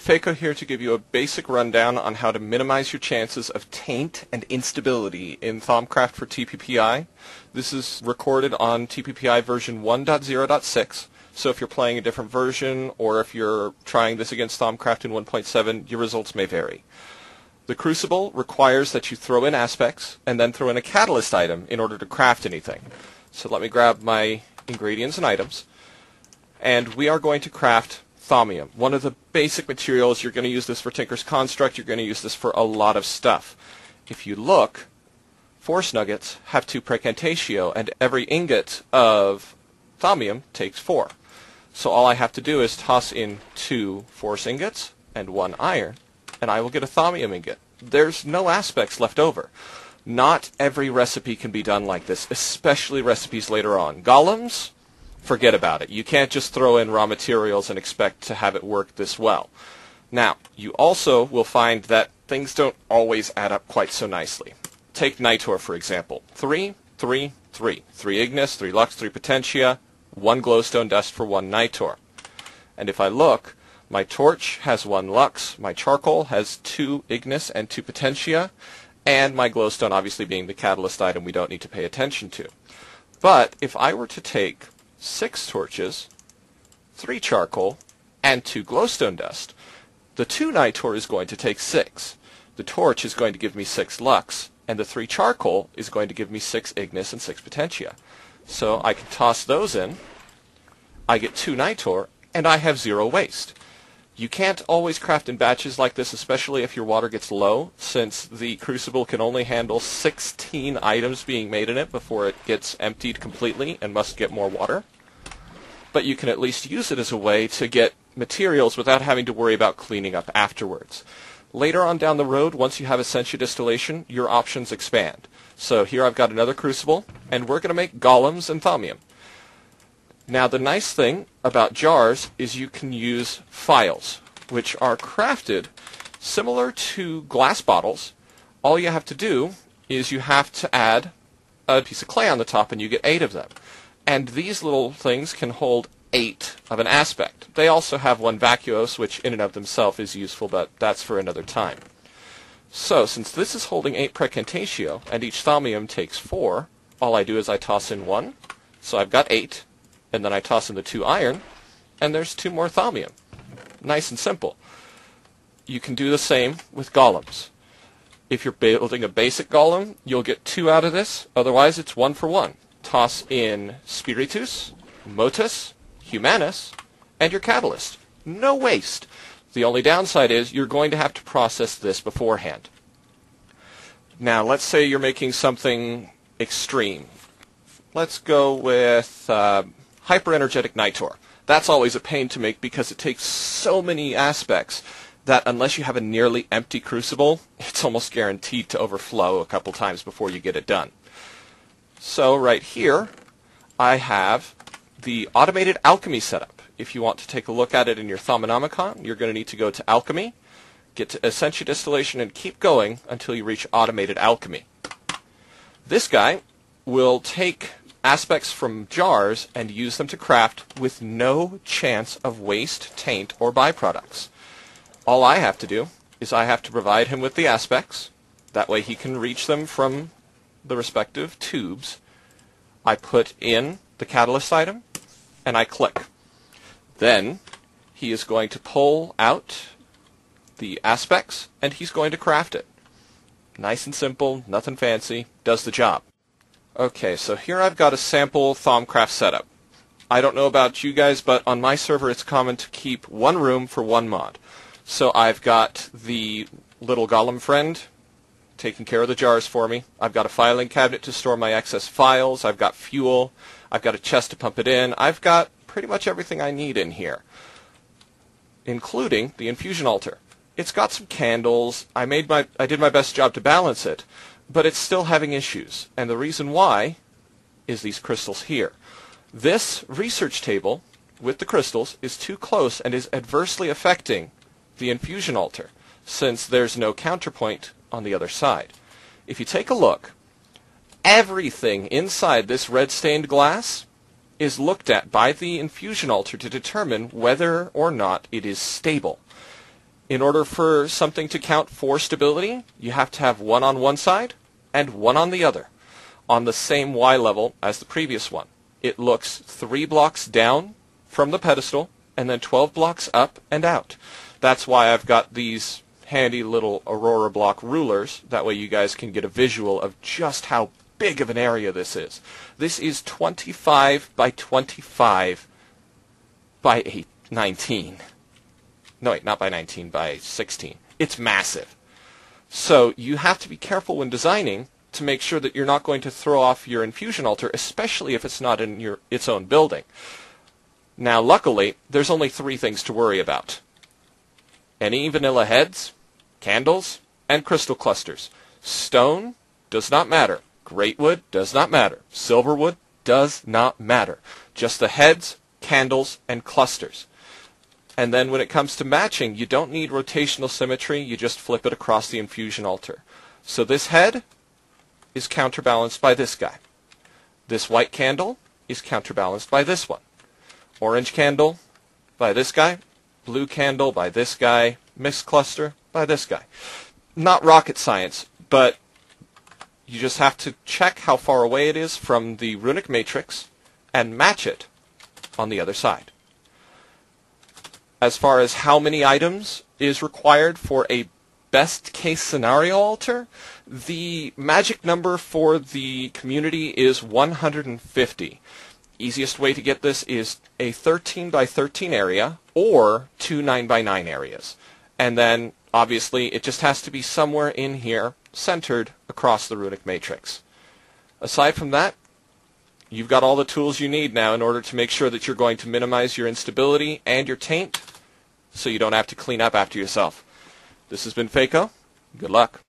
Faco here to give you a basic rundown on how to minimize your chances of taint and instability in Thaumcraft for TPPI. This is recorded on TPPI version 1.0.6, so if you're playing a different version or if you're trying this against Thaumcraft in 1.7, your results may vary. The Crucible requires that you throw in aspects and then throw in a catalyst item in order to craft anything. So let me grab my ingredients and items, and we are going to craft Thaumium, one of the basic materials. You're going to use this for Tinker's Construct, you're going to use this for a lot of stuff. If you look, Force Nuggets have 2 Precantatio, and every ingot of Thaumium takes 4. So all I have to do is toss in 2 Force Ingots and 1 Iron, and I will get a Thaumium ingot. There's no aspects left over. Not every recipe can be done like this, especially recipes later on. Golems? Forget about it. You can't just throw in raw materials and expect to have it work this well. Now, you also will find that things don't always add up quite so nicely. Take Nitor, for example. 3, 3, 3. 3 Ignis, 3 Lux, 3 Potentia, 1 Glowstone Dust for 1 Nitor. And if I look, my torch has 1 Lux, my charcoal has 2 Ignis and 2 Potentia, and my glowstone obviously being the catalyst item we don't need to pay attention to. But if I were to take 6 torches, 3 charcoal, and 2 glowstone dust, the 2 Nitor is going to take 6. The torch is going to give me 6 Lux, and the 3 charcoal is going to give me 6 Ignis and 6 Potentia. So I can toss those in, I get 2 Nitor, and I have 0 waste. You can't always craft in batches like this, especially if your water gets low, since the Crucible can only handle 16 items being made in it before it gets emptied completely and must get more water. But you can at least use it as a way to get materials without having to worry about cleaning up afterwards. Later on down the road, once you have Essentia Distillation, your options expand. So here I've got another Crucible, and we're going to make Golems and Thaumium. Now the nice thing about jars is you can use phials, which are crafted similar to glass bottles. All you have to do is you have to add a piece of clay on the top and you get 8 of them. And these little things can hold 8 of an aspect. They also have 1 vacuos, which in and of themselves is useful, but that's for another time. So since this is holding 8 Precantatio and each Thaumium takes 4, all I do is I toss in 1, so I've got 8. And then I toss in the 2 iron, and there's 2 more Thaumium. Nice and simple. You can do the same with Golems. If you're building a basic Golem, you'll get 2 out of this, otherwise it's 1 for 1. Toss in Spiritus, Motus, Humanus, and your Catalyst. No waste. The only downside is you're going to have to process this beforehand. Now, let's say you're making something extreme. Let's go with Hyper-Energetic Nitor. That's always a pain to make because it takes so many aspects that unless you have a nearly empty Crucible, it's almost guaranteed to overflow a couple times before you get it done. So right here, I have the automated Alchemy setup. If you want to take a look at it in your Thaumonomicon, you're going to need to go to Alchemy, get to Essentia Distillation, and keep going until you reach Automated Alchemy. This guy will take aspects from jars and use them to craft with no chance of waste, taint, or byproducts. All I have to do is I have to provide him with the aspects. That way he can reach them from the respective tubes. I put in the catalyst item, and I click. Then he is going to pull out the aspects, and he's going to craft it. Nice and simple, nothing fancy, does the job. Okay, so here I've got a sample Thaumcraft setup. I don't know about you guys, but on my server it's common to keep 1 room for 1 mod. So I've got the little golem friend taking care of the jars for me. I've got a filing cabinet to store my excess files. I've got fuel. I've got a chest to pump it in. I've got pretty much everything I need in here, including the infusion altar. It's got some candles. I did my best job to balance it, but it's still having issues. And the reason why is these crystals here. This research table with the crystals is too close and is adversely affecting the infusion altar, since there's no counterpoint on the other side. If you take a look, everything inside this red stained glass is looked at by the infusion altar to determine whether or not it is stable. In order for something to count for stability, you have to have one on one side and one on the other, on the same Y level as the previous one. It looks 3 blocks down from the pedestal, and then 12 blocks up and out. That's why I've got these handy little Aurora block rulers. That way you guys can get a visual of just how big of an area this is. This is 25 by 25 by 19. No, wait, not by 19, by 16. It's massive. So you have to be careful when designing to make sure that you're not going to throw off your infusion altar, especially if it's not in its own building. Now, luckily, there's only 3 things to worry about. Any vanilla heads, candles, and crystal clusters. Stone does not matter. Great wood does not matter. Silver wood does not matter. Just the heads, candles, and clusters. And then when it comes to matching, you don't need rotational symmetry, you just flip it across the infusion altar. So this head is counterbalanced by this guy. This white candle is counterbalanced by this one. Orange candle by this guy. Blue candle by this guy. Mixed cluster by this guy. Not rocket science, but you just have to check how far away it is from the runic matrix and match it on the other side. As far as how many items is required for a best case scenario altar, the magic number for the community is 150. Easiest way to get this is a 13 by 13 area or 2 9 by 9 areas. And then obviously it just has to be somewhere in here, centered across the runic matrix. Aside from that, you've got all the tools you need now in order to make sure that you're going to minimize your instability and your taint, so you don't have to clean up after yourself. This has been Fako. Good luck.